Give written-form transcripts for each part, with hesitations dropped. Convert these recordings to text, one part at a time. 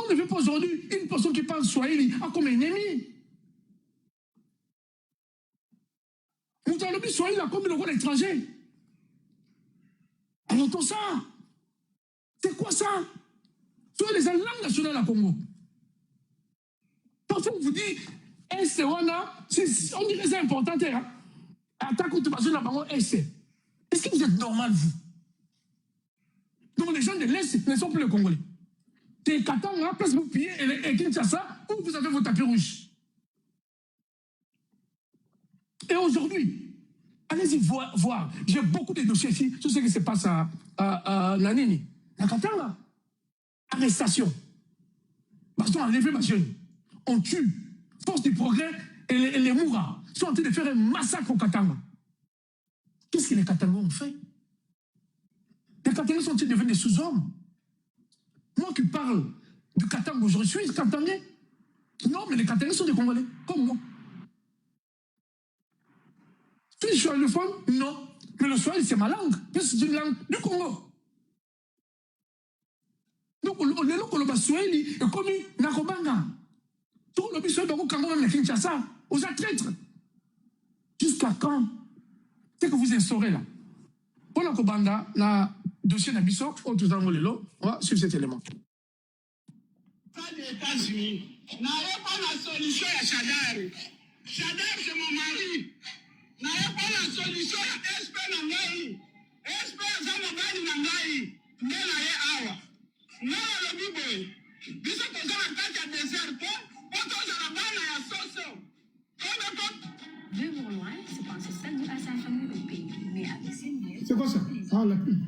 On ne veut pas aujourd'hui une personne qui parle Swahili comme ennemi. Vous avez le Swahili comme le rôle étranger. Alors tout ça, c'est quoi ça? Sur les langues nationales à Congo. Parfois on vous dit, on dirait que c'est important. Est-ce que vous êt normal, vous? Donc les gens de l'Est ne sont plus les Congolais. C'est Katanga, place vous pillez et Kinshasa, où vous avez vos tapis rouges. Et aujourd'hui, allez-y voir. J'ai beaucoup de dossiers ici sur ce qui se passe à Nanini. La Katanga. Arrestation. Parce qu'on a enlevé ma jeune. On tue. Force du progrès et les Moura sont en train de faire un massacre au Katanga. Qu'est-ce que les Katangais ont fait? Les Katangais sont-ils devenus des sous-hommes? Moi qui parle du Katanga, je suis Katangais. Non, mais les Katangais sont des Congolais, comme moi. Si je suis anglophone, non. Mais le Swahili, c'est ma langue. C'est une langue du Congo. Donc, on est là pour le Swahili, et comme Nakobanga. Tout le Swahili, on a même la Kinshasa, aux traîtres. Jusqu'à quand? C'est que vous instaurez là. Pour la Kobanda, le dossier d'Abisso, on va suivre cet élément. Des États-Unis, n'avez pas la solution à Chadar. Chadar, c'est mon mari. N'avez pas la solution à SP Nangaï. SP Zanabani Nangaï. Nenaye Awa. Nana le Biboy. Biso Koza la carte à désert. Poto Zanabana ya Soso. Deux jours loin, c'est pensé salut à sa famille au pays. Mais avec ses miettes, c'est quoi ça? Ah, la pub.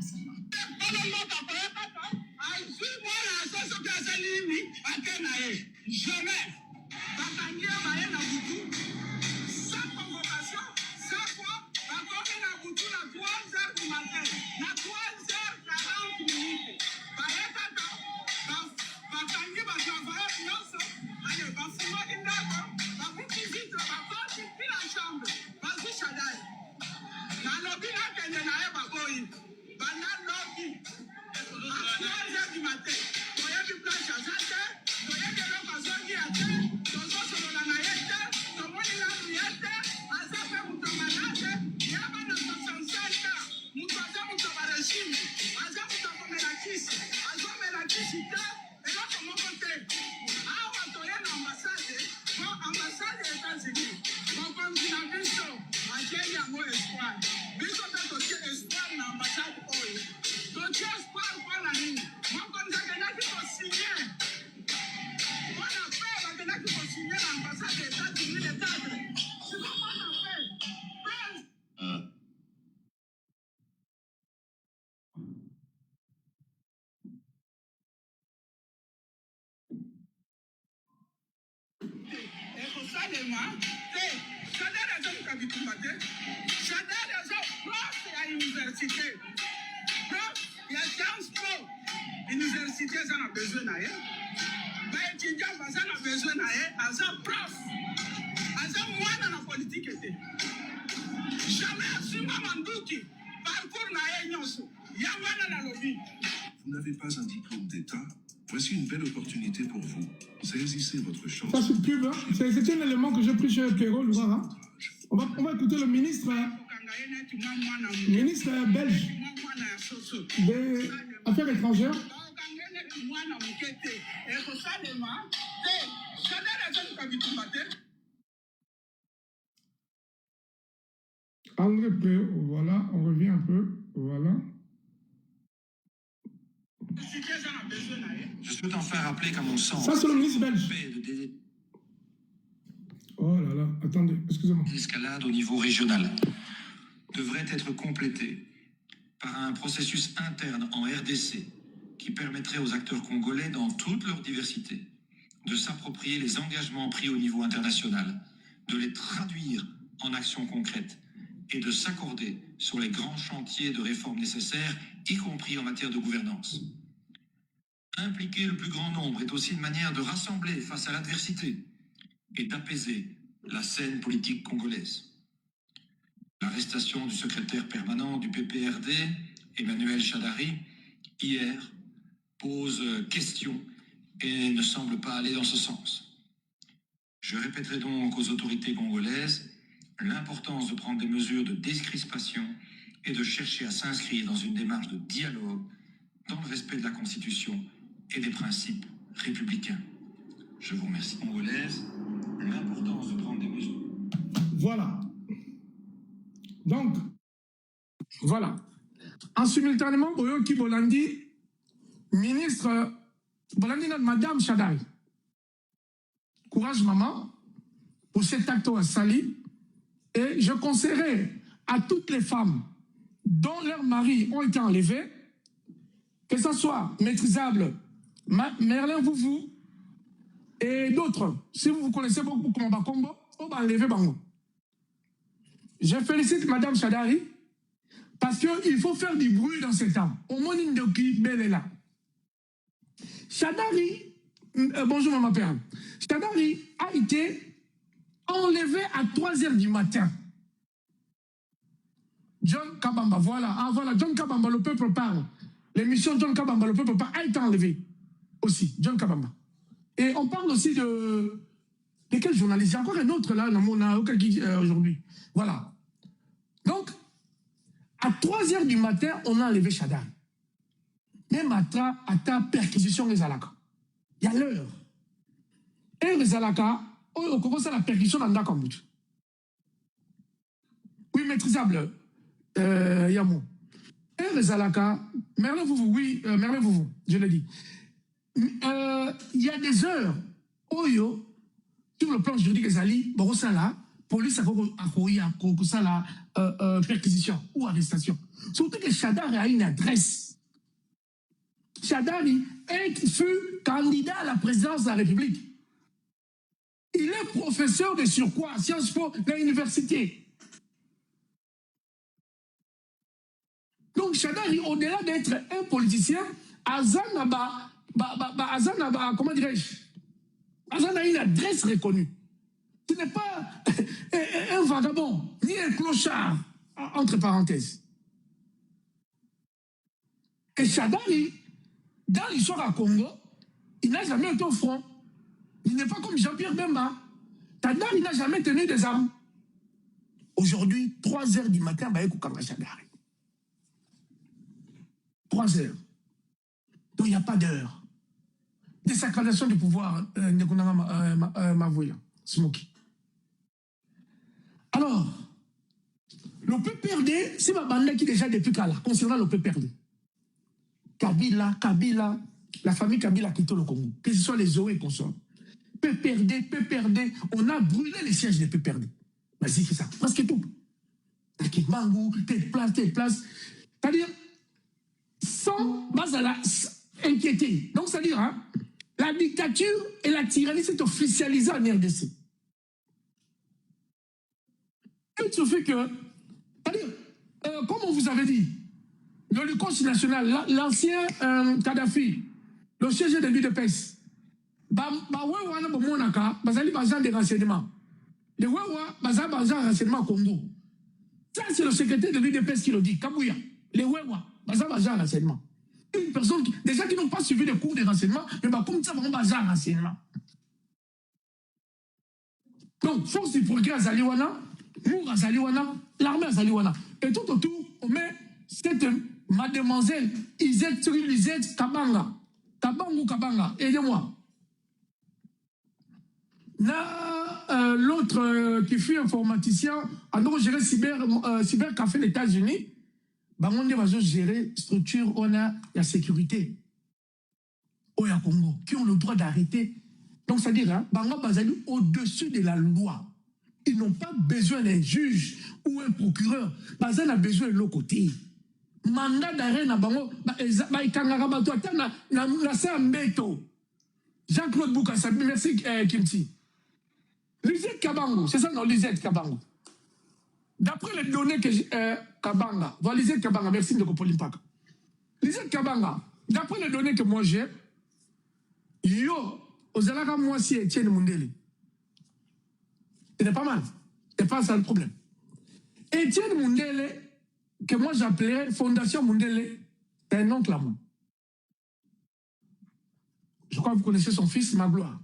Jamais. Batangia Baye na Boutou. Sans convocation, sans quoi, Bakomi na Boutou na 3h du matin. Na 3h40 minutes. Baye Kata. Batangi Batangi Nyonso. Allez, Bafuma Indako. Babuki Zito. Bakomi pile en chambre. Bazi Chadai. Na lobby na kende na e Bakoyi. Bana lobby. À 3h du matin. Voyez du plan Chazate. Voyez de l'homme à Zongi à terre. Tozo Solona na yete. Tomoni la yete. Azafe Mutamanate. Yaba na 65 ans. Mutaze Mutabareshimi. Azafe Mutakomelakisi. Azomelakisi te. Et là, comment compter? Ah, on va na ambassade. Bon, ambassade des États-Unis. Bon, comme tu l'as vu, à Kenya, mon espoir. Biso te dossier espoir na ambassade oyo. Dossier espoir pour la ligne. Moi, comme ça, il y a qui vont signer. On a fait, il y a qui vont signer l'ambassade des États-Unis, les cadres. C'est pas qu'on a fait. Et pour ça, les mains, c'est Chadar et Jean Kabitumbate. Chadar et Jean, prof à l'université. Prof, il y a 15 profs. L'université, ça a besoin d'ailleurs. Les étudiants, ça a besoin d'ailleurs. As un prof. As un moine dans la politique. Jamais assume Mandouki. Parcours d'ailleurs, Nyonso. Yamana dans la lobby. Vous n'avez pas un diplôme d'État. Voici une belle opportunité pour vous. Saisissez votre chance. Ça, c'est pub, hein? C'est un élément que j'ai pris chez Pierrot Loura. Hein? On va écouter le ministre belge des Affaires étrangères. André P, voilà, on revient un peu, voilà. Je souhaite enfin rappeler qu'à mon sens, ça c'est le ministre belge. Oh là là, attendez, excusez-moi. L'escalade au niveau régional devrait être complétée par un processus interne en RDC qui permettrait aux acteurs congolais dans toute leur diversité de s'approprier les engagements pris au niveau international, de les traduire en actions concrètes et de s'accorder sur les grands chantiers de réforme nécessaires, y compris en matière de gouvernance. Impliquer le plus grand nombre est aussi une manière de rassembler face à l'adversité et d'apaiser la scène politique congolaise. L'arrestation du secrétaire permanent du PPRD, Emmanuel Chadari, hier, pose question et ne semble pas aller dans ce sens. Je répéterai donc aux autorités congolaises l'importance de prendre des mesures de décrispation et de chercher à s'inscrire dans une démarche de dialogue dans le respect de la Constitution et des principes républicains. Je vous remercie. Congolaise, l'importance de prendre des mesures. Voilà. Donc, voilà. En simultanément, Boyoki Bolandi, ministre Bolandi, Madame Chadari. Courage, maman, pour cet acte à Sali. Et je conseillerais à toutes les femmes dont leurs maris ont été enlevés, que ce soit maîtrisable, Merlin Vouvou et d'autres. Si vous connaissez beaucoup comme Bakombo, on va enlever Bango. Je félicite Madame Chadari parce qu'il faut faire du bruit dans ce temps. Au moins, Ndoki Belela. Chadari, bonjour Maman Père. Chadari a été enlevé à 3h du matin. John Kabamba, voilà. Ah, voilà, John Kabamba, le peuple parle. L'émission John Kabamba, le peuple parle, a été enlevée aussi, John Kabamba. Et on parle aussi de quel journaliste? Il y a encore un autre là, aujourd'hui. Voilà. Donc, à 3h du matin, on a enlevé Chadari. Même à ta perquisition les Alaka. Il y a l'heure. Et les Alaka, on commence à la perquisition dans Ndakambout. Oui, maîtrisable. Yamou. Et les Alaka, Merlin Vouvou, oui, Merlin Vouvou, je l'ai dit. Il y a des heures, Oyo, sur le plan juridique, Ezali, Borosala, police a perquisition ou arrestation. Surtout que Chadari a une adresse. Chadari fut candidat à la présidence de la République. Il est professeur de surcroît à Sciences Po de l'université. Donc Chadari, au-delà d'être un politicien, Azanaba, comment dirais-je, Azan a une adresse reconnue. Ce n'est pas un vagabond, ni un clochard, entre parenthèses. Et Chadari, dans l'histoire à Congo, il n'a jamais été au front. Il n'est pas comme Jean-Pierre Bemba. Chadari n'a jamais tenu des armes. Aujourd'hui, 3h du matin, Chadari. 3h. Donc il n'y a pas d'heure. Désacralisation du pouvoir, Smoky. Alors, le PPRD, c'est ma bande qui déjà depuis là, concernant le PPRD. Kabila, la famille Kabila a quitté le Congo, que ce soit les Zoé et consorts. PPRD, on a brûlé les sièges des PPRD. Vas-y, c'est ça, presque tout. Mangou, telle place. C'est-à-dire, sans inquiéter. Donc, c'est-à-dire, hein, la dictature et la tyrannie s'est officialisée en RDC. Et tu fait que, c'est-à-dire, comme on vous avait dit, le Lukonchi national, l'ancien Kadhafi, le chef de l'UDPS, des renseignements. Les Wewa, renseignement Congo. Ça, c'est le secrétaire de l'UDPS qui le dit, Kabouya. Les Wewa, renseignement. Une personne qui, déjà qui n'ont pas suivi les cours de renseignement, mais comme ça, on va renseignement. Donc, force du progrès à Zaliwana, Mour à Zaliwana, l'armée à Zaliwana. Et tout autour, on met cette mademoiselle Lisette Kabanga. Kabanga, aidez-moi. L'autre qui fut informaticien, a donc géré cybercafé des États-Unis. On va gérer structure, on a la sécurité au Congo, qui ont le droit d'arrêter. Donc, c'est-à-dire, hein, au-dessus de la loi. Ils n'ont pas besoin d'un juge ou un procureur. Ils ont besoin de l'autre côté. Mandat d'arrêt, Jean-Claude Boukassa, merci Kimti. Lisette Kabango, c'est ça, non, Lisette Kabango. D'après les données que Kabanga, voilà Lisette Kabanga, merci de Kopolimpaka. Lisette Kabanga, d'après les données que moi j'ai, aux Alaka, moi, si Etienne Mundele. Ce n'est pas mal. C'est pas ça le problème. Etienne Mundele, que moi j'appelais Fondation Mundele, c'est un oncle à moi. Je crois que vous connaissez son fils, Magloire.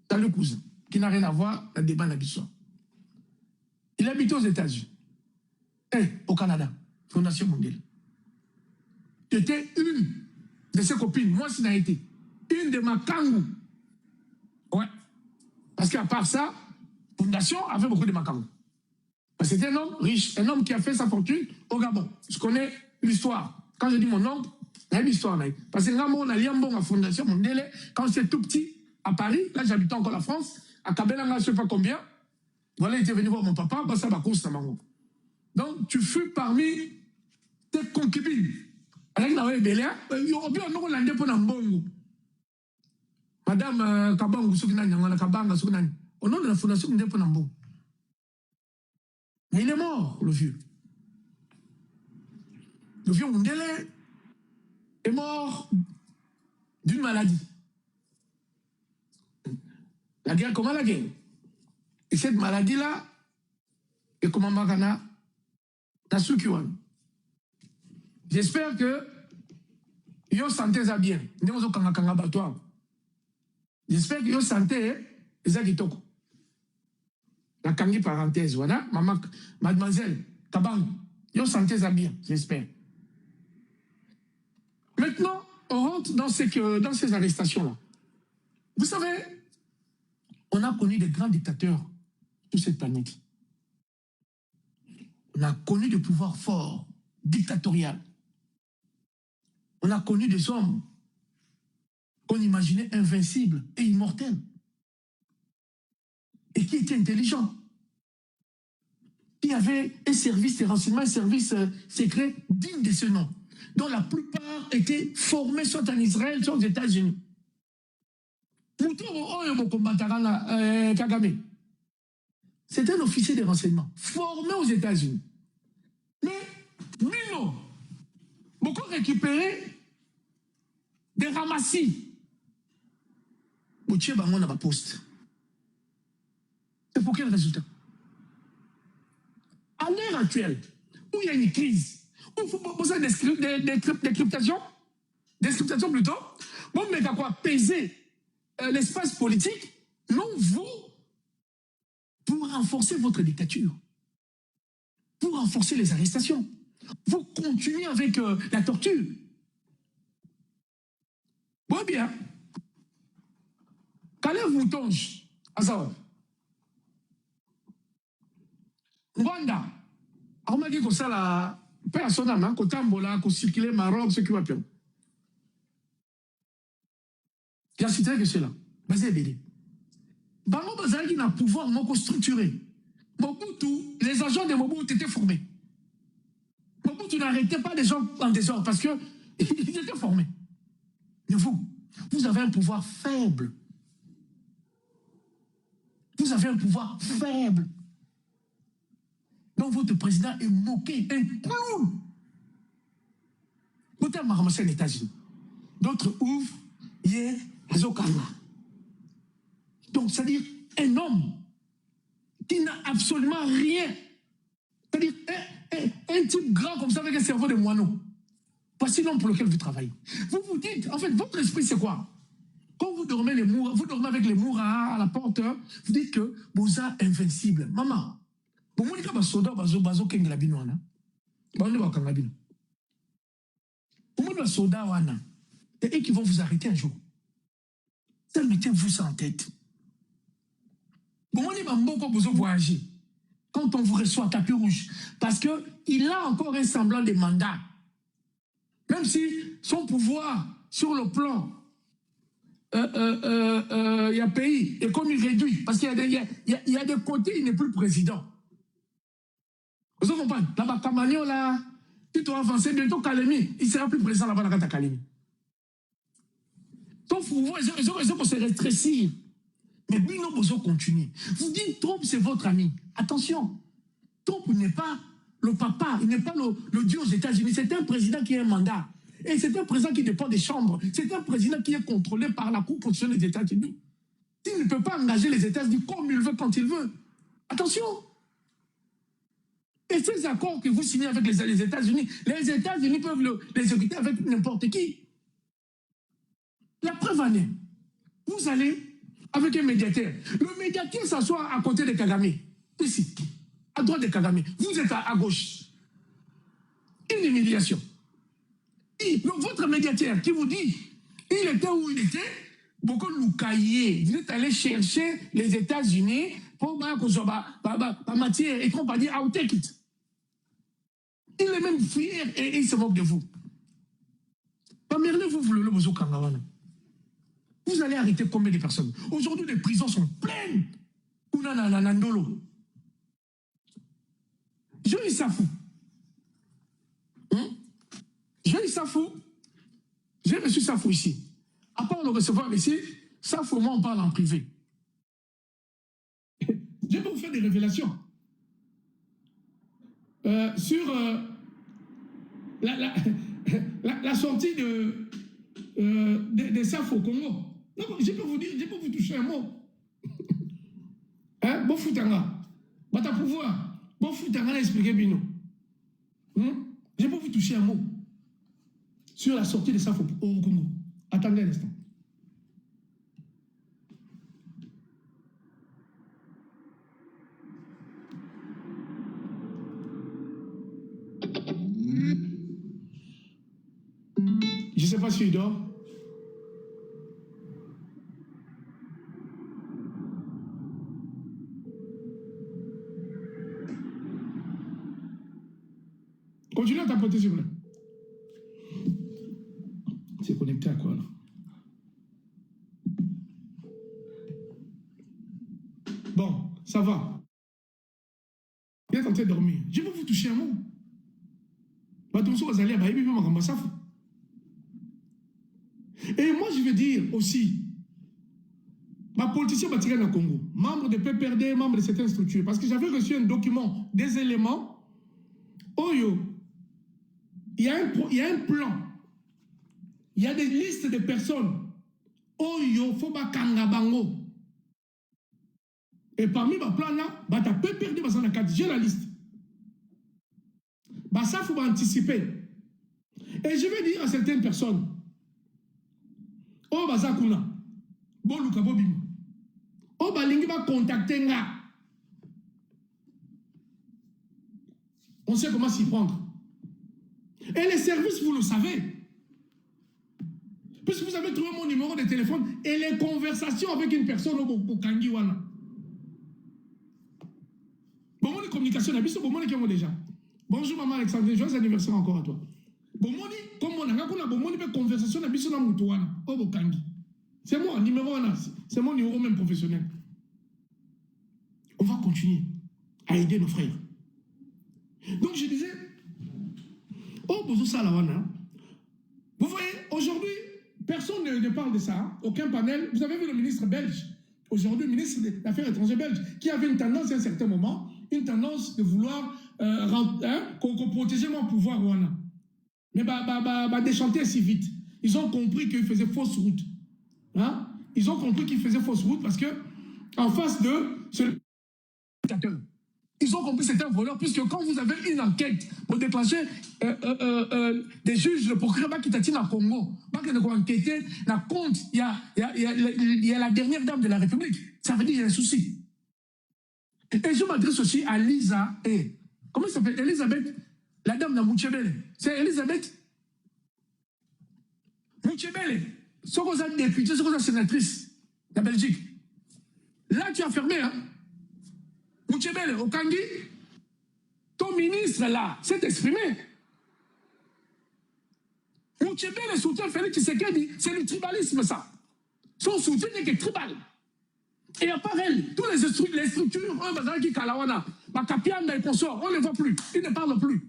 C'est le cousin, qui n'a rien à voir avec le débat d'Abisson. Il habite aux États-Unis. Et au Canada, Fondation mondiale. J'étais une de ses copines, moi, ça n'a été. Une de ma kangou. Ouais. Parce qu'à part ça, Fondation avait beaucoup de makangou. C'était un homme riche, un homme qui a fait sa fortune au Gabon. Je connais l'histoire. Quand je dis mon oncle, il y a l'histoire. Parce que on a lié à Fondation mondiale, quand j'étais tout petit, à Paris, là j'habitais encore la France, à Kabelanga, je ne sais pas combien. Voilà, il était venu voir mon papa, bah ça va cause Samango. Donc tu fus parmi tes concubines. Avec la Bélia, il y aura bien un Hollandais pour Nambongo. Madame Kabango Soukinani, on a Kabanga Soukinani. Au nom de la Fondation mondiale pour Nambongo. Mais il est mort, le vieux. Le vieux Mundele est mort d'une maladie. La guerre, comment la guerre? Et cette maladie-là, et comment Magana, Nasukiwan. J'espère que yo santé ça bien. J'espère que yo santé ça kitoko. La kangi parenthèse, voilà, maman, mademoiselle, Kabang, yo santé ça bien, j'espère. Maintenant, on rentre dans ces arrestations-là. Vous savez, on a connu des grands dictateurs sur cette planète. On a connu des pouvoirs forts, dictatoriaux. On a connu des hommes qu'on imaginait invincibles et immortels. Et qui étaient intelligents. Qui avaient un service de renseignement, un service secret digne de ce nom. Dont la plupart étaient formés soit en Israël, soit aux États-Unis. C'est un officier de renseignement formé aux États-Unis. Mais, Mino, beaucoup récupéré des ramassis. C'est pour quel résultat? À l'heure actuelle, où il y a une crise, où il faut poser des cryptations plutôt, bon, mais à quoi peser l'espace politique, non vous, pour renforcer votre dictature, pour renforcer les arrestations. Vous continuez avec la torture. Bon, bien. Calais Moutonge, à ça. Rwanda, on m'a dit que ça, la personne, qu'on tambola, qu'on circulait Maroc, ce qui va bien. J'ai cité que c'est là. Basé BD. Bango Bazali n'a pouvoir structuré. Mobutu, les agents de Mobutu étaient formés. Mobutu n'arrêtait pas les gens en désordre parce qu'ils étaient formés. Mais vous avez un pouvoir faible. Vous avez un pouvoir faible. Donc votre président est moqué, un clown. D'autres m'ont ramassé les États-Unis. D'autres ouvrent, hier, les Okana. Donc, c'est-à-dire un homme qui n'a absolument rien. C'est-à-dire un type grand comme ça avec un cerveau de moineau. Voici l'homme pour lequel vous travaillez. Vous vous dites, en fait, votre esprit, c'est quoi? Quand vous dormez avec les mourras à la porte, vous dites que vous êtes invincible. Maman, vous m'avez dit que vous êtes bazo kenglabino. Vous m'avez dit et qui vont vous arrêter un jour. Ça, mettez-vous ça en tête. Vous m'avez dit que vous voyager. Quand on vous reçoit à tapis rouge, parce qu'il a encore un semblant de mandat. Même si son pouvoir sur le plan il y a pays et comme il réduit, parce qu'il y a des côtés, il n'est plus président. Vous comprenez? Là-bas, Kamagno, là, tu dois avancer bientôt Kalemi, il ne sera plus président là-bas dans Kalemi. Donc, ils ont pour se rétrécir. Mais Bino Bozo continue. Vous dites, Trump, c'est votre ami. Attention, Trump n'est pas le papa, il n'est pas le dieu aux États-Unis. C'est un président qui a un mandat. Et c'est un président qui dépend des chambres. C'est un président qui est contrôlé par la Cour constitutionnelle des États-Unis. Il ne peut pas engager les États-Unis comme il veut, quand il veut. Attention. Et ces accords que vous signez avec les États-Unis peuvent les exécuter avec n'importe qui. La preuve en est, vous allez avec un médiateur. Le médiateur s'assoit à côté de Kagame. Ici, à droite de Kagame. Vous êtes à gauche. Une humiliation. Votre médiateur qui vous dit, il était où il était, beaucoup nous cahiers. Vous êtes allé chercher les États-Unis pour matière et compagnie, I'll take it. Il est même fier et il se moque de vous. Vous allez arrêter combien de personnes? Aujourd'hui, les prisons sont pleines. J'ai eu Safou. J'ai eu Safou. J'ai reçu Safou ici. À part le recevoir ici, Safou, moi, on parle en privé. Je vais vous faire des révélations sur la sortie de Safou au Congo. Non, je peux vous dire, je peux vous toucher un mot. Hein? Bon foutanga. Bata pouvoir. Bon foutanga, expliquer Bino. Je peux vous toucher un mot sur la sortie de Safou au Congo. Attendez un instant. Je ne sais pas s'il dort. Continuez à tapoter, s'il vous plaît. C'est connecté à quoi, là? Bon, ça va. Il est en train de dormir. Je peux vous toucher un mot. Et moi, je veux dire aussi, ma politicien Batigana Congo, membre de PPRD, membre de certaines structures, parce que j'avais reçu un document, des éléments, Oyo, il y a un plan, il y a des listes de personnes, Oyo, Foba Kangabango. Et parmi ma plan là, Bata PPRD, j'ai la liste. Bah ça, il faut anticiper. Et je vais dire à certaines personnes, oh Bazakuna, bon Luka Bobim, oh Balingi va contacter nga. On sait comment s'y prendre. Et les services, vous le savez. Puisque vous avez trouvé mon numéro de téléphone et les conversations avec une personne au Kangiwana. Bon, mon communication, bon, déjà. Bonjour maman Alexandre, joyeux anniversaire encore à toi. Bon, comme on a une conversation, c'est moi, numéro 1, c'est mon numéro même professionnel. On va continuer à aider nos frères. Donc je disais, oh, vous voyez, aujourd'hui, personne ne parle de ça, aucun panel. Vous avez vu le ministre belge, aujourd'hui, le ministre des Affaires étrangères belge, qui avait une tendance à un certain moment, une tendance de vouloir qu'on protégeait mon pouvoir. Mais déchanter si vite. Ils ont compris qu'ils faisaient fausse route. Hein? Ils ont compris qu'ils faisaient fausse route parce que en face de ce... Ils ont compris que c'était un voleur, puisque quand vous avez une enquête pour déclencher des juges de procureur qui t'attirent au Congo, qui ont enquêté, la compte, il y a la dernière dame de la République. Ça veut dire qu'il y a un souci. Et je m'adresse aussi à Lisa et comment ça s'appelle? Elisabeth, la dame de Mouchebele. C'est Elisabeth Mouchebele. Ce qu'on a député, ce qu'on a sénatrice de Belgique. Là, tu as fermé, hein? Mouchebele, au Kangi, ton ministre, là, s'est exprimé. Mouchebele soutient Félix Tshisekedi, c'est le tribalisme, ça. Son soutien n'est que tribal. Et à part elle, toutes les structures, qui Kalawana, Kapianda et consorts, on ne les voit plus, ils ne parlent plus.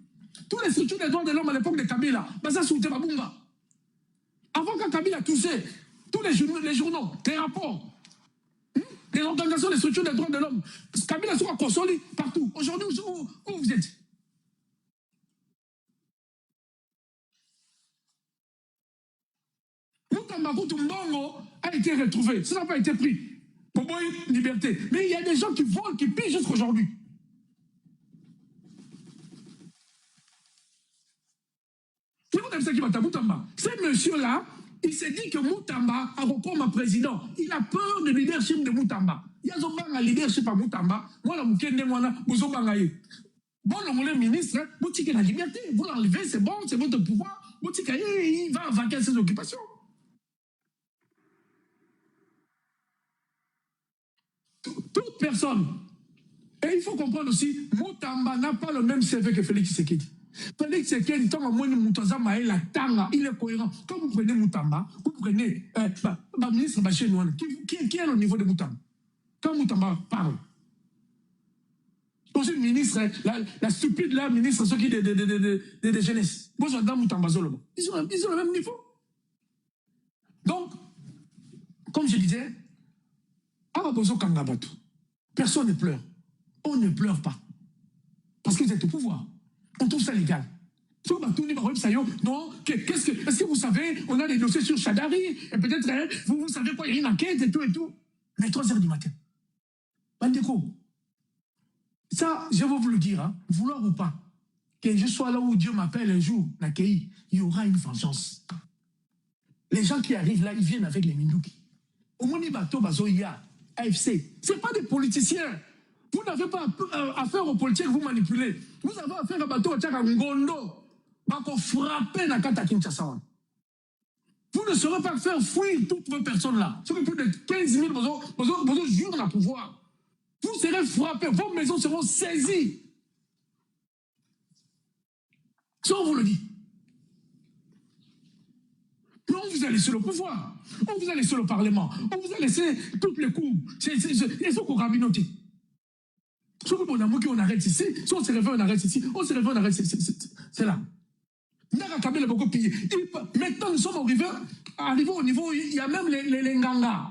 Toutes les structures des droits de l'homme à l'époque de Kabila, ça soutient Babunga. Avant que Kabila touchait tous les journaux, les rapports, les organisations, les structures des droits de l'homme, Kabila sera consolé partout. Aujourd'hui, où vous êtes? Moutambakou Mbongo a été retrouvé, ça n'a pas été pris. Pour moi, liberté. Mais il y a des gens qui volent, qui pillent jusqu'à aujourd'hui. Ce monsieur-là il s'est dit que Moutamba a comme président. Il a peur du leadership de Moutamba. Il y a un leadership à Moutamba. Moi, la Moukende, moi, vous avez bon, le ministre, vous avez la liberté. Vous l'enlevez, c'est bon, c'est votre pouvoir. Vous avez il va vaquer ses occupations. Toute personne. Et il faut comprendre aussi, Moutamba n'a pas le même CV que Félix Tshisekedi. Félix Tshisekedi, il est cohérent. Quand vous prenez Moutamba, vous prenez le ministre Bachir Nouane, qui est au niveau de Moutamba. Quand Moutamba parle, aussi le ministre, la stupide là, ministre de jeunesse, ils ont le même niveau. Donc, comme je disais, personne ne pleure. On ne pleure pas. Parce que vous êtes au pouvoir. On trouve ça légal. Non, est-ce que vous savez, on a des dossiers sur Chadari, et peut-être, vous savez quoi, il y a une enquête et tout. Mais 3h du matin. Bandeko, ça, je vais vous le dire, hein, vouloir ou pas, que je sois là où Dieu m'appelle un jour, il y aura une vengeance. Les gens qui arrivent là, ils viennent avec les Mindouki. Au moins, AFC, ce n'est pas des politiciens. Vous n'avez pas affaire aux politiques que vous manipulez. Vous avez affaire à bateau à Ngondo. Vous frappez la carte à Kinshasa. Vous ne saurez pas faire fuir toutes vos personnes-là. Sur plus de 15 000, vous jurez le pouvoir. Vous serez frappés, vos maisons seront saisies. Ça, on vous le dit. Mais on vous a laissé le pouvoir. On vous a laissé le Parlement. On vous a laissé toutes les cours. C'est ce qu'on a communauté. Si on arrête ici, si on se réveille, on arrête ici. On se réveille, on arrête ici. C'est là. Maintenant, nous sommes arrivés au niveau, il y a même les Nganga.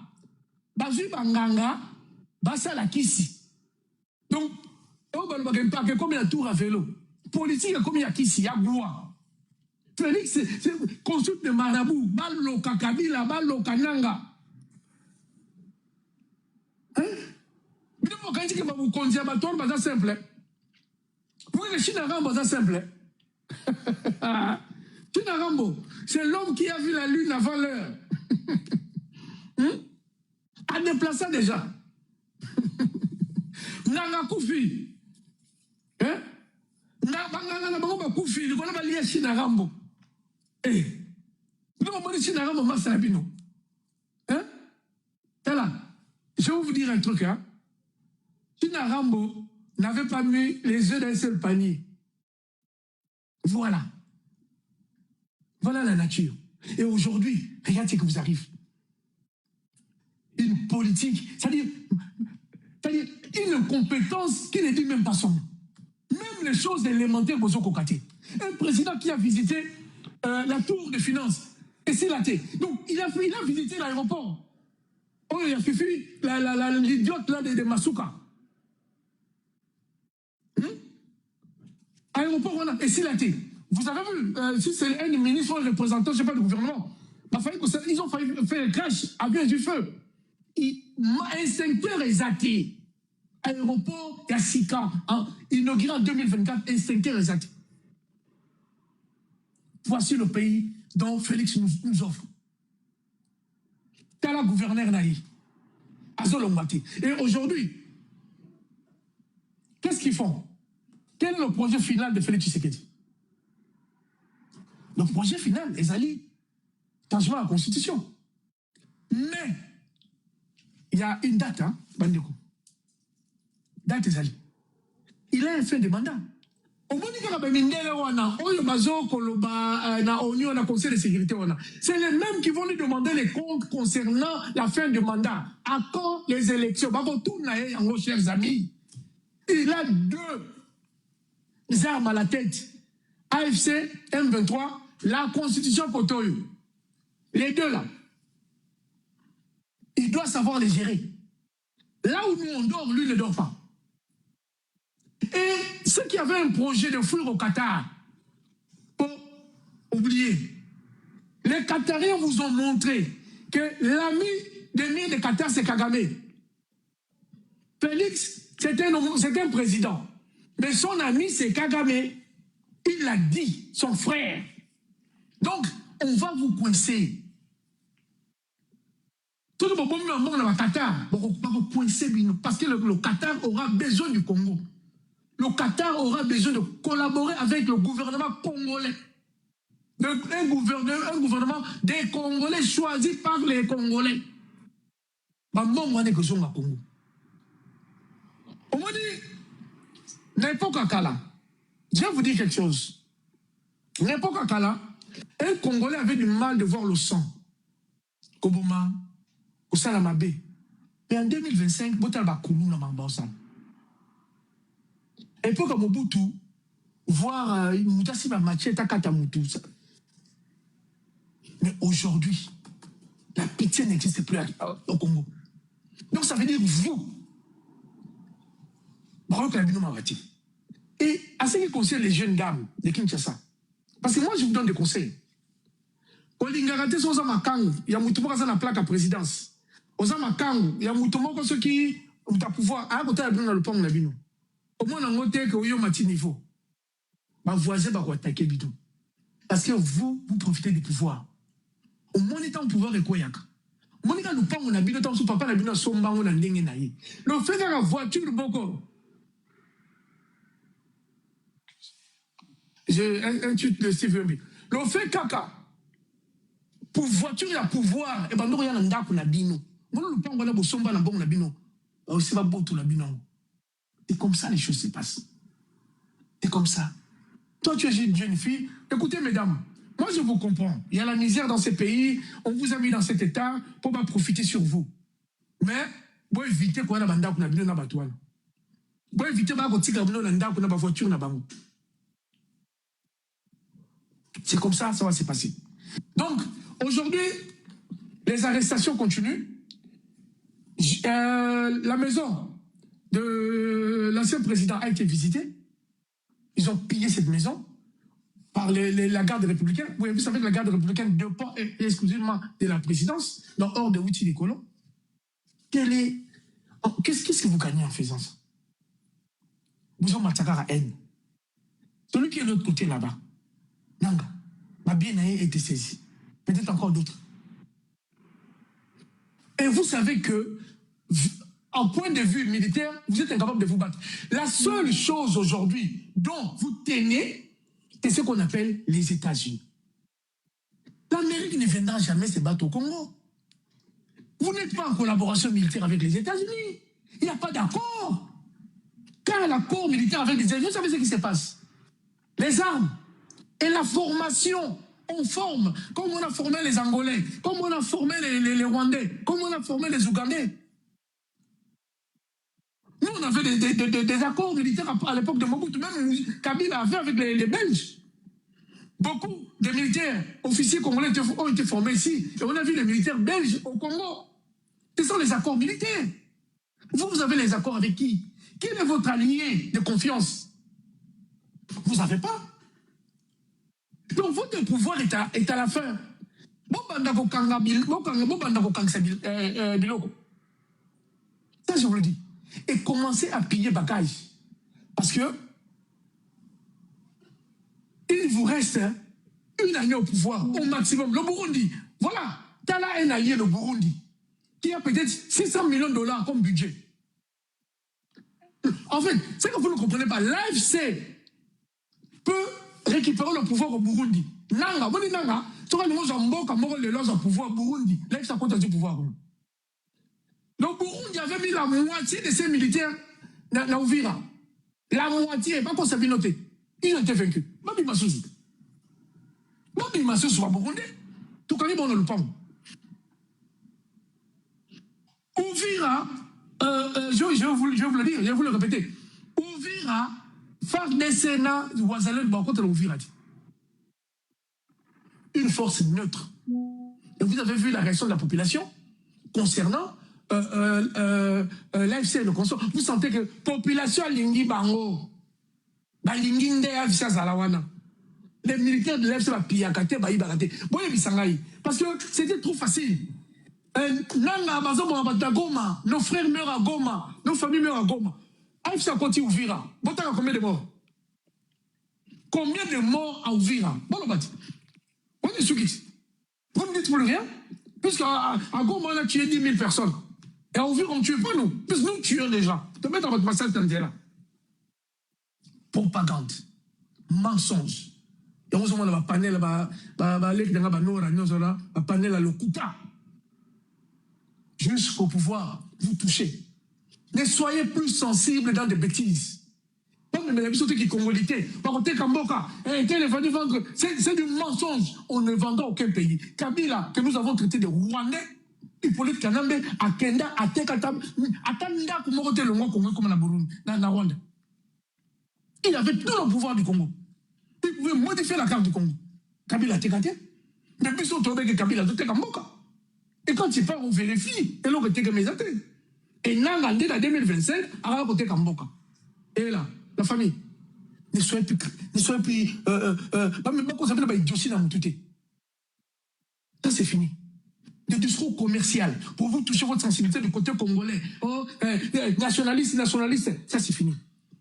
Bazu Banganga, Basa la Kisi. Donc, comme il y a tour à vélo. Politique, comme il y a Kisi, il y a gloire. Félix, c'est consulte de Marabout, Baloka Kabila, Baloka Nanga. Hein? Mais vous avez dit que vous conduisez simple. Vous voyez que Chinarambo, c'est simple. Chinarambo, c'est l'homme qui a vu la lune avant l'heure. A déplacé déjà. Nanga Koufi. Hein? Nanga Koufi, il va lier Chinarambo. Eh, nous avons dit Chinarambo, Massalabino. Hein? Et là, je vais vous dire un truc, hein. Chinarambo n'avait pas mis les œufs d'un seul panier. Voilà. Voilà la nature. Et aujourd'hui, regardez ce qui vous arrive. Une politique, c'est-à-dire une compétence qui ne dit même pas son nom. Même les choses élémentaires, vous ont cocaté. Un président qui a visité la tour de finances, et c'est la tête. Donc, il a visité l'aéroport. Oh, il a suffi l'idiote là de Masuka. Aéroport, voilà, et c'est la tête. Vous avez vu, si c'est un ministre ou un représentant, je ne sais pas, du gouvernement, ils ont failli faire un crash, avion du feu. Un secteur exaté. Aéroport Yassika, inauguré en 2024, un secteur exaté. Voici le pays dont Félix nous offre. Tala gouverneur Naï, Azolongmati. Et aujourd'hui, qu'est-ce qu'ils font? Quel est le projet final de Félix Tshisekedi? Le projet final, les alliés, changement à la Constitution. Mais, il y a une date, hein, Bandeko. Date des alliés. Il a un fin de mandat. C'est les mêmes qui vont lui demander les comptes concernant la fin du mandat. À quand les élections? Chers amis, il a deux armes à la tête. AFC, M23, la Constitution Potoyo. Les deux là. Il doit savoir les gérer. Là où nous on dort, lui ne dort pas. Et ceux qui avaient un projet de fuir au Qatar, pour oublier, les Qatariens vous ont montré que l'ami de Qatar, c'est Kagame. Félix, c'est un président. Mais son ami, c'est Kagame. Il l'a dit, son frère. Donc, on va vous coincer. Qatar, parce que le Qatar aura besoin du Congo. Le Qatar aura besoin de collaborer avec le gouvernement congolais. Un gouvernement des Congolais choisi par les Congolais. On m'a dit, n'importe quoi là, je vais vous dire quelque chose. N'importe quoi là, un Congolais avait du mal de voir le sang. Koboma, Osalamabé. Mais en 2025, Botal Bakoulou n'a pas ça. Et pour que Mobutu, voir Moutasi Bamaché, Takata Moutou. Mais aujourd'hui, la pitié n'existe plus au Congo. Donc ça veut dire vous. Et à ce qui concerne les jeunes dames de Kinshasa, parce que moi je vous donne des conseils. Quand il y a des gens qui ont la plaque à présidence, il y a des gens qui ont le pouvoir à côté de le pont. Au moins, on a noté que vous avez un niveau. Ma voisin va attaquer bidon. Parce que vous profitez du pouvoir. Au moins, on est en pouvoir et quoi y a. Mon gars, nous parlons, on a bien le temps sous papa, on a bien le somba, on a bien naïe. Le fait de la voiture, le bon un tweet de Steve Wemby. Le fait caca, pour voiture, il y a pouvoir, et ben nous, il y a un gars qu'on a bino. Moi, nous parlons, on a beau somba, on a bino. C'est pas beau tout la bino. C'est comme ça les choses se passent. C'est comme ça. Toi, tu es une jeune fille. Écoutez, mesdames, moi, je vous comprends. Il y a la misère dans ces pays. On vous a mis dans cet état pour pas profiter sur vous. Mais, vous évitez qu'on a une bande qui a battu. Vous évitez qu'on a une voiture. C'est comme ça, ça va se passer. Donc, aujourd'hui, les arrestations continuent. La maison de l'ancien président a été visitée. Ils ont pillé cette maison par la garde républicaine. Vous savez que la garde républicaine dépend exclusivement de la présidence, dans hors de Outi des colons. Qu'est-ce que vous gagnez en faisant ça? Vous avez massacré à haine. Celui qui est de l'autre côté là-bas, Nanga, ma bien a été saisi. Peut-être encore d'autres. Et vous savez que, en point de vue militaire, vous êtes incapable de vous battre. La seule chose aujourd'hui dont vous tenez, c'est ce qu'on appelle les États-Unis. L'Amérique ne viendra jamais se battre au Congo. Vous n'êtes pas en collaboration militaire avec les États-Unis. Il n'y a pas d'accord. Car l'accord militaire avec les États-Unis, vous savez ce qui se passe? Les armes et la formation. On forme, comme on a formé les Angolais, comme on a formé les Rwandais, comme on a formé les Ougandais. Nous, on avait des accords militaires à l'époque de Mobutu. Même Kabila a fait avec les Belges. Beaucoup de militaires, officiers congolais ont été formés ici. Et on a vu les militaires belges au Congo. Ce sont les accords militaires. Vous avez les accords avec qui? Quel est votre allié de confiance? Vous n'avez pas. Donc votre pouvoir est à la fin. Ça, je vous le dis. Et commencez à piller bagages. Parce que il vous reste une année au pouvoir, au maximum. Le Burundi, voilà, tu as là un allié, le Burundi, qui a peut-être 600 millions de dollars comme budget. En fait, c'est que vous ne comprenez pas. L'AFC peut récupérer le pouvoir au Burundi. Nanga, bon, Nanga, tu vois, nous avons le pouvoir au Burundi. L'AFC a compté du pouvoir. Le Burundi avait mis la moitié de ses militaires dans Uvira. La moitié, pas qu'on s'est noté. Ils ont été vaincus. Mabi Massouz. Mabi Massouz soit Burundi. Tout comme bon le pont. Uvira, je vais vous le dire, je vais vous le répéter. Uvira, Fardesena, Ouazalène, contre Uvira. Une force neutre. Et vous avez vu la réaction de la population concernant l'AFC et le consort. Vous sentez que la population a lingi bango. Les militaires de l'AFC va piakate, parce que c'était trop facile. Nos frères meurent à Goma, nos familles meurent à Goma. AFC a continué à Uvira. Combien de morts? Combien de morts à Uvira? Bon, vous ne dites plus rien. Puisqu'à Goma, on a tué 10 000 personnes. Et on veut qu'on ne tue pas nous. Puisque nous tuons les gens. Te mettre dans votre passage dans là. Propagande. Mensonge. Et on se voit dans le panel, le panel à l'Okuta. Juste pour pouvoir vous toucher. Ne soyez plus sensibles dans des bêtises. Comme les habitudes qui congolité, par contre, Kamboka, c'est du mensonge. On ne vendra aucun pays. Kabila, que nous avons traité de Rwandais, Hippolyte Kanambe, Akenda, Ateka, Atanda, Kumorote, le Congo, comme la Burundi, dans Rwanda. Il avait tout le pouvoir du Congo. Il pouvait modifier la carte du Congo. Kabila Tekate. Mais puis, on trouvait que Kabila était Kamboka. Et quand il part, on vérifie. Et l'on était comme les athées. Et Nanga, dès la 2025, à côté Kamboka. Et là, la famille, ne soyez plus, ça c'est fini. Des discours commerciaux pour vous toucher votre sensibilité du côté congolais. Oh, nationaliste, ça c'est fini.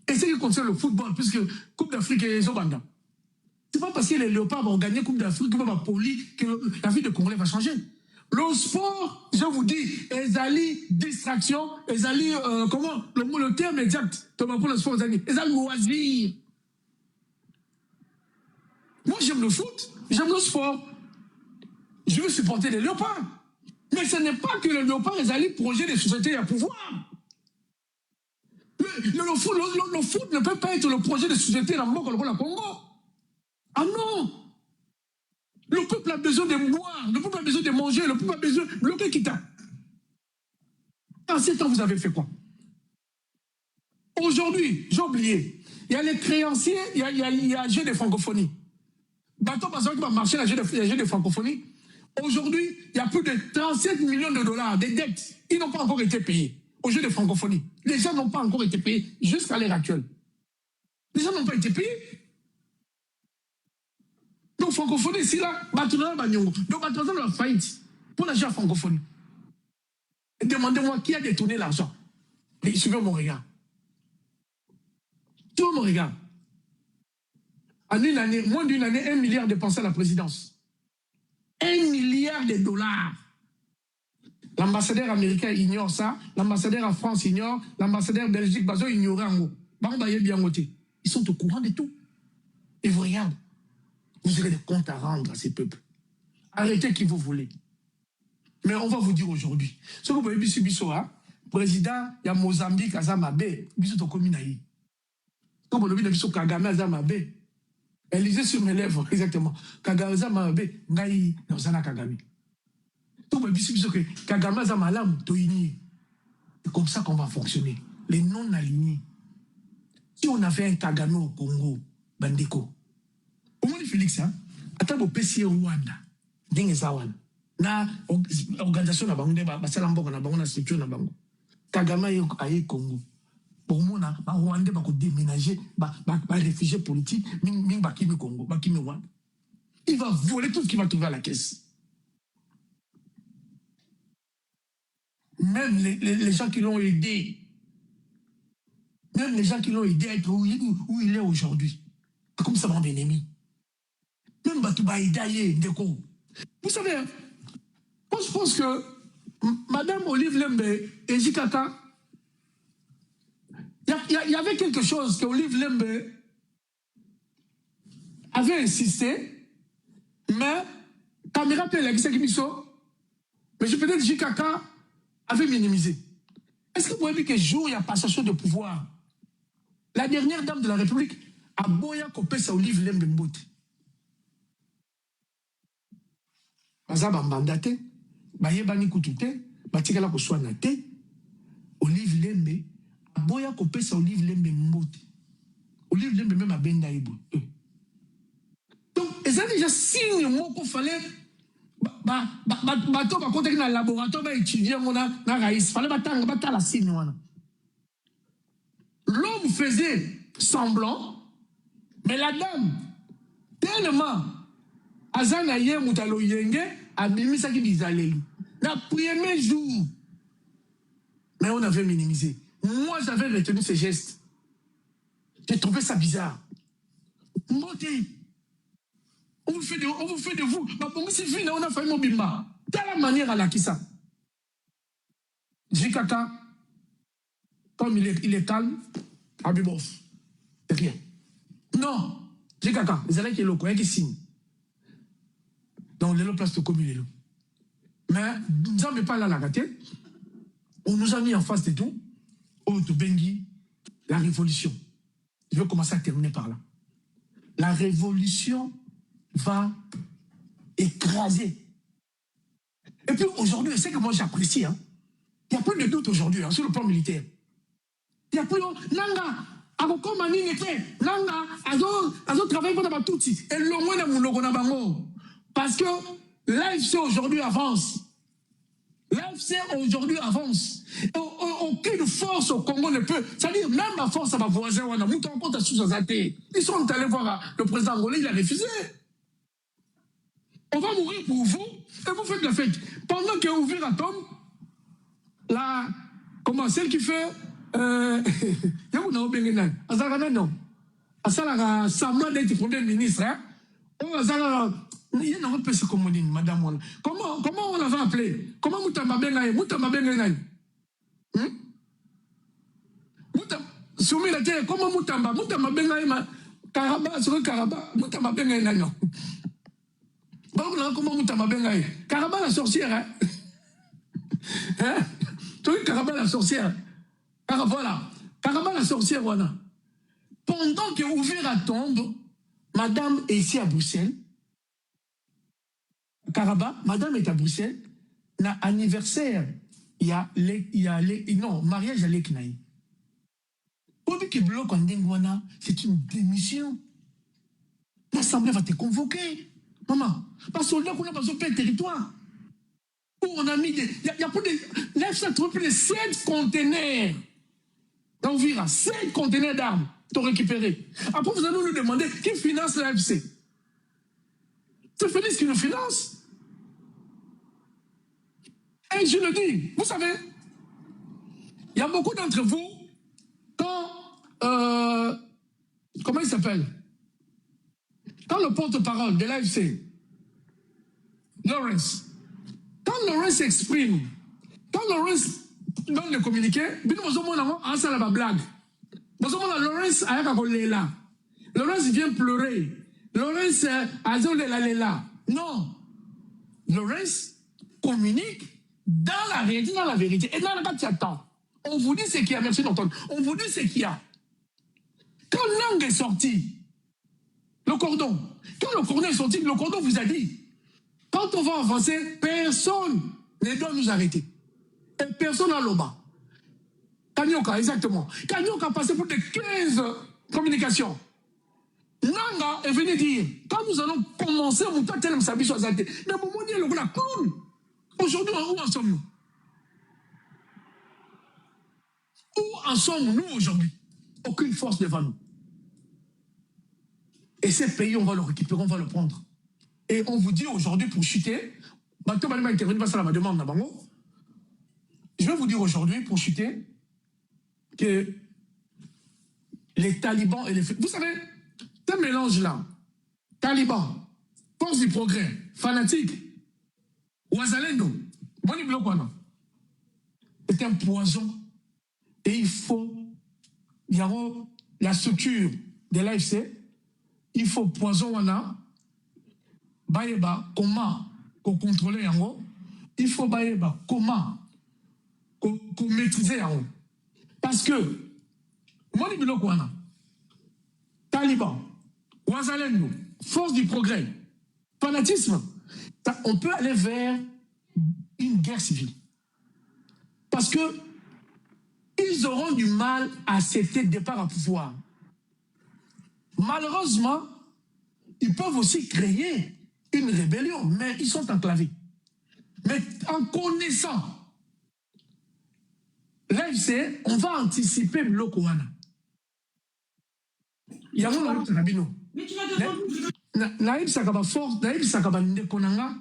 Et ce qui concerne le football, puisque Coupe d'Afrique est Zobanda. C'est pas parce que les Léopards vont gagner Coupe d'Afrique que la vie de Congolais va changer. Le sport, je vous dis, ezali distraction, ezali, comment, le terme exact, pour le sport, ezali loisir. Moi, j'aime le foot, j'aime le sport. Je veux supporter les léopards. Mais ce n'est pas que les léopards, ezali projet de société à pouvoir. Le foot ne peut pas être le projet de société dans le Congo. Ah non! Le peuple a besoin de boire, le peuple a besoin de manger, le peuple a besoin de bloquer Kita. En 7 ans, vous avez fait quoi? Aujourd'hui, j'ai oublié, il y a les créanciers, il y a jeu de francophonie. Bateau, par exemple, qui va marcher la jeu de francophonie. Aujourd'hui, il y a plus de 37 millions de dollars de dettes. Ils n'ont pas encore été payés au jeu de francophonie. Les gens n'ont pas encore été payés jusqu'à l'heure actuelle. Les gens n'ont pas été payés. Donc, francophonie, c'est là, Batouna Banyongo. Donc, Batouna la faillite pour la francophonie. Demandez-moi qui a détourné l'argent. Suivez mon regard. Suivez mon regard. En une année, moins d'une année, 1 milliard dépensé à la présidence. 1 milliard de dollars. L'ambassadeur américain ignore ça, l'ambassadeur en France ignore, l'ambassadeur Belgique, Bazo ignore en haut. Ils sont au courant de tout. Et vous regardez. Vous aurez des comptes à rendre à ces peuples. Arrêtez qui vous voulez. Mais on va vous dire aujourd'hui. Ce que vous voyez, président, il y a Mozambique, Azamabe, Bissou Kominaï. Comme on a vu, Kagame, Azamabe. Elle lisait sur mes lèvres, exactement. Kagame, Azamabe, Ngaï, Nozana Kagame. Donc, Kagame, Azamalam, Toini. C'est comme ça qu'on va fonctionner. Les non-alignés. Si on avait un Kagame au Congo, Bandeko, au moins Félix, attends au PCA Rwanda, Dingezawan, na organisation na bango, basalambo na bango na structure na bango. Kagame aye Congo. Pour moi, na Rwanda ba ko déménager, ba réfugiés politiques, ming bakimi Congo, bakimi Rwanda. Il va voler tout ce qu'il va trouver à la caisse. Même les gens qui l'ont aidé, à être où il est aujourd'hui, comme ça mon ennemi. Même Batoubaïdaye, Ndeko. Vous savez, moi je pense que Madame Olive Lembe et Jikata, il y avait quelque chose que Olive Lembe avait insisté, mais caméra peut l'expliquer, mais je peux dire que Jikata avait minimisé. Est-ce que vous voyez que jour il y a passation de pouvoir? La dernière dame de la République a boya copé sa Olive Lembe Mbote. Bazaba mbandate, bayebani kutute, batikala koswanate, Olive Lembe, aboya kopesa Olive Lembe Mbote. Olive Lembe même a benda ibo. Donc, et ça déjà signe moi qu'on fallait bato ba contacter dans le laboratoire ba étudier na raïs, fallait batala signe wana. L'homme faisait semblant, mais la dame tellement azana ye mutalo yenge abimisa ki bizaleli. Le premier jour, mais on avait minimisé. Moi, j'avais retenu ces gestes. J'ai trouvé ça bizarre. Montez. On vous fait de vous. On a failli mon bimba. telle manière à la Kissa. Jikaka, comme il est calme, Abibof, c'est rien. Non, Jikaka, les élèves qui sont là, qui signent. Donc, les place de commune. Mais, nous n'avons pas là la gâté. On nous a mis en face de tout. Oh, Bengi, la révolution. Je vais commencer à terminer par là. La révolution va écraser. Et puis aujourd'hui, c'est que moi j'apprécie. Hein. Il n'y a plus de doute aujourd'hui sur le plan militaire. Il n'y a plus de... Nanga, Agoko Mani n'était. Nanga, Azo travaille pour la Tutsi. Et le moins de mon logo na bango. Parce que l'AFC aujourd'hui avance. L'AFC aujourd'hui avance. Aucune force au Congo ne peut. C'est-à-dire, même la force à ma voisin, ils sont allés voir le président angolais, il a refusé. On va mourir pour vous, et vous faites la fête. Pendant que Ouvira tombe, la, comment, celle qui fait, non. Asala Sama d'être premier ministre, hein. Il y a un peu ce qu'on dit, madame. Comment on l'avait appelé? Comment Moutamba Bengaï? Moutamba Bengaï? Soumi la terre, comment Moutamba Bengaï? Karaba, sur Karaba, Moutamba Bengaï, non. Comment Moutamba Bengaï? Karaba la sorcière, hein? Hein? Tu vois, Karaba la sorcière. Voilà. Karaba la sorcière, voilà. Pendant que Ouvira tombe, madame est ici à Bruxelles. Karaba, madame est à Bruxelles. Na anniversaire, il y a non, mariage à l'Eknaï. C'est une démission. L'Assemblée va te convoquer. Maman, parce qu'on a besoin de territoire. Où on a mis des. Il y a plus de. L'AFC a trouvé plus de 7 conteneurs. Dans Ouvira, 7 conteneurs d'armes pour récupérer. Après, vous allez nous demander qui finance l'AFC. C'est Félix qui nous finance. Et je le dis, vous savez, il y a beaucoup d'entre vous, quand, comment il s'appelle? Quand le porte-parole de l'AFC, Lawrence, quand Lawrence exprime, quand Lawrence donne le communiqué, ça la blague. Lawrence Lawrence vient pleurer. Lawrence a là. Non. Lawrence communique dans la réalité, dans la vérité. Et dans la cas temps, on vous dit ce qu'il y a, merci d'entendre. On vous dit ce qu'il y a. Quand l'angle est sorti, le cordon, quand le cordon est sorti, le cordon vous a dit, quand on va avancer, personne ne doit nous arrêter. Et personne n'a le bas. Kanyoka, exactement. Kanyoka a passé pour des 15 communications. Nanga est venu dire, quand nous allons commencer, on va tel sabi sur Zate. Mais mon monde est le clown. Aujourd'hui, où en sommes-nous? Où en sommes-nous aujourd'hui? Aucune force devant nous. Et ces pays, on va le récupérer, on va le prendre. Et on vous dit aujourd'hui, pour chuter, je vais vous dire aujourd'hui, pour chuter, que les talibans et les... Vous savez, ce mélange-là, talibans, force du progrès, fanatique, Ouazalendo, c'est un poison. Et il faut, il y a la structure de l'AFC, il faut poison, comment contrôler, il faut comment maîtriser. Parce que, Taliban, Ouazalendo, force du progrès, fanatisme, on peut aller vers une guerre civile. Parce que ils auront du mal à accepter le départ à pouvoir. Malheureusement, ils peuvent aussi créer une rébellion, mais ils sont enclavés. Mais en connaissant l'AFC, on va anticiper le Kouana. Il y a un Naïb Sakaba force, Naïb Sakaba Ndekonanga.